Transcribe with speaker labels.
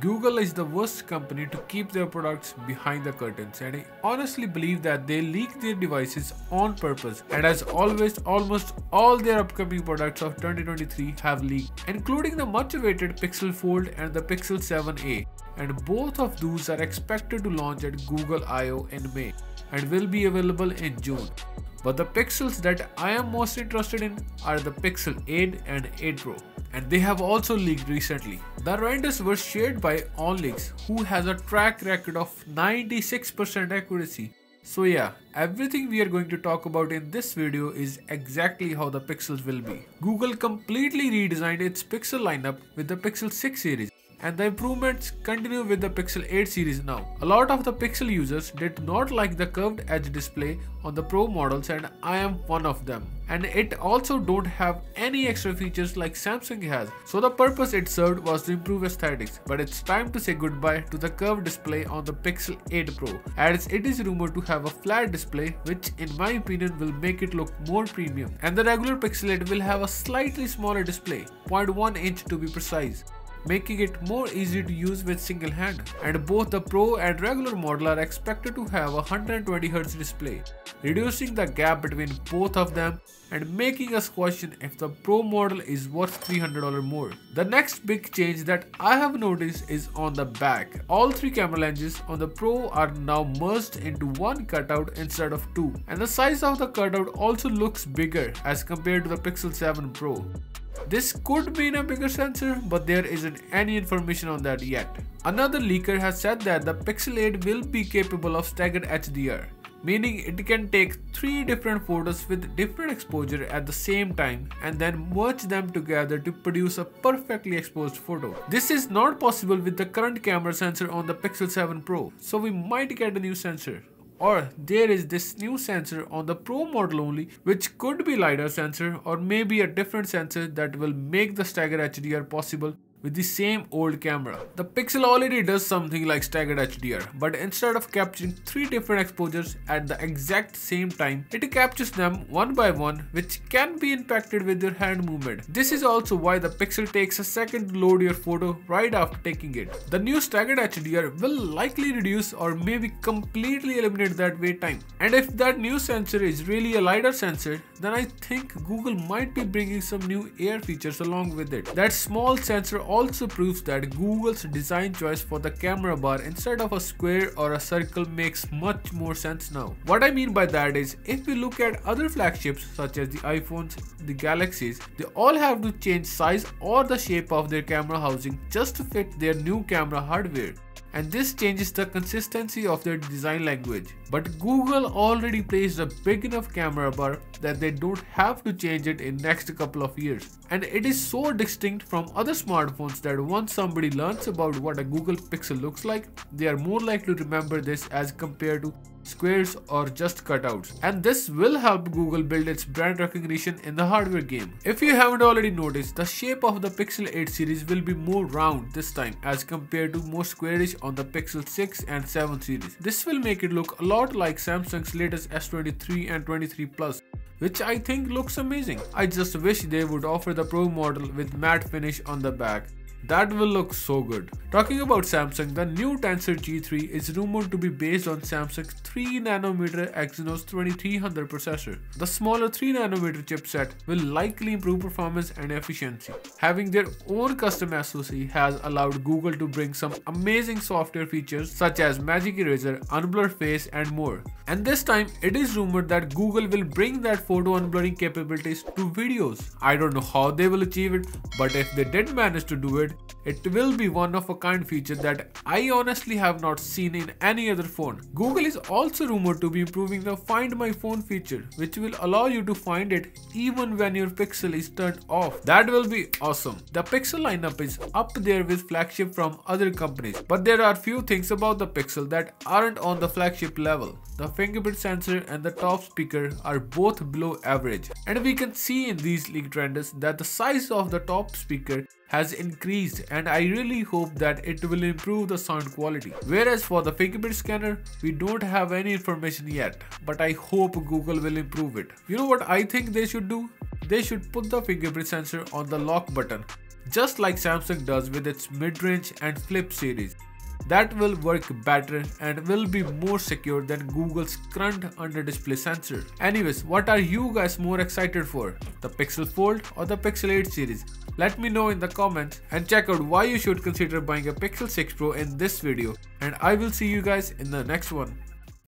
Speaker 1: Google is the worst company to keep their products behind the curtains, and I honestly believe that they leak their devices on purpose. And as always, almost all their upcoming products of 2023 have leaked, including the much awaited Pixel Fold and the Pixel 7a. And both of those are expected to launch at Google I/O in May and will be available in June. But the Pixels that I am most interested in are the Pixel 8 and 8 Pro, and they have also leaked recently. The renders were shared by OnLeaks, who has a track record of 96% accuracy. So yeah, everything we are going to talk about in this video is exactly how the Pixels will be. Google completely redesigned its Pixel lineup with the Pixel 6 series, and the improvements continue with the Pixel 8 series now. A lot of the Pixel users did not like the curved edge display on the Pro models, and I am one of them. And it also don't have any extra features like Samsung has, so the purpose it served was to improve aesthetics. But it's time to say goodbye to the curved display on the Pixel 8 Pro, as it is rumored to have a flat display, which in my opinion will make it look more premium. And the regular Pixel 8 will have a slightly smaller display, 0.1 inch to be precise, making it more easy to use with single hand. And both the Pro and regular model are expected to have a 120Hz display, reducing the gap between both of them and making us question if the Pro model is worth $300 more. The next big change that I have noticed is on the back. All three camera lenses on the Pro are now merged into one cutout instead of two, and the size of the cutout also looks bigger as compared to the Pixel 7 Pro. This could mean a bigger sensor, but there isn't any information on that yet. Another leaker has said that the Pixel 8 will be capable of staggered HDR, meaning it can take 3 different photos with different exposure at the same time and then merge them together to produce a perfectly exposed photo. This is not possible with the current camera sensor on the Pixel 7 Pro, so we might get a new sensor. Or there is this new sensor on the Pro model only, which could be LiDAR sensor or maybe a different sensor that will make the staggered HDR possible with the same old camera. The Pixel already does something like staggered HDR, but instead of capturing 3 different exposures at the exact same time, it captures them one by one, which can be impacted with your hand movement. This is also why the Pixel takes a second to load your photo right after taking it. The new staggered HDR will likely reduce or maybe completely eliminate that wait time. And if that new sensor is really a LiDAR sensor, then I think Google might be bringing some new AR features along with it. That small sensor also proves that Google's design choice for the camera bar instead of a square or a circle makes much more sense now. What I mean by that is, if we look at other flagships such as the iPhones, the Galaxies, they all have to change size or the shape of their camera housing just to fit their new camera hardware. And this changes the consistency of their design language. But Google already placed a big enough camera bar that they don't have to change it in next couple of years. And it is so distinct from other smartphones that once somebody learns about what a Google Pixel looks like, they are more likely to remember this as compared to squares or just cutouts. And this will help Google build its brand recognition in the hardware game. If you haven't already noticed, the shape of the Pixel 8 series will be more round this time as compared to more squarish on the Pixel 6 and 7 series. This will make it look a lot like Samsung's latest S23 and 23 Plus, which I think looks amazing. I just wish they would offer the Pro model with matte finish on the back. That will look so good. Talking about Samsung, the new Tensor G3 is rumored to be based on Samsung's 3nm Exynos 2300 processor. The smaller 3nm chipset will likely improve performance and efficiency. Having their own custom SoC has allowed Google to bring some amazing software features such as Magic Eraser, Unblur Face and more. And this time it is rumored that Google will bring that photo unblurring capabilities to videos. I don't know how they will achieve it, but if they did manage to do it, it will be one of a kind feature that I honestly have not seen in any other phone. Google is also rumored to be improving the Find My Phone feature, which will allow you to find it even when your Pixel is turned off. That will be awesome. The Pixel lineup is up there with flagship from other companies, but there are few things about the Pixel that aren't on the flagship level. The fingerprint sensor and the top speaker are both below average, and we can see in these leaked renders that the size of the top speaker has increased, and I really hope that it will improve the sound quality. Whereas for the fingerprint scanner, we don't have any information yet, but I hope Google will improve it. You know what I think they should do? They should put the fingerprint sensor on the lock button, just like Samsung does with its mid-range and Flip series. That will work better and will be more secure than Google's current under-display sensor. Anyways, what are you guys more excited for? The Pixel Fold or the Pixel 8 series? Let me know in the comments and check out why you should consider buying a Pixel 6 Pro in this video, and I will see you guys in the next one.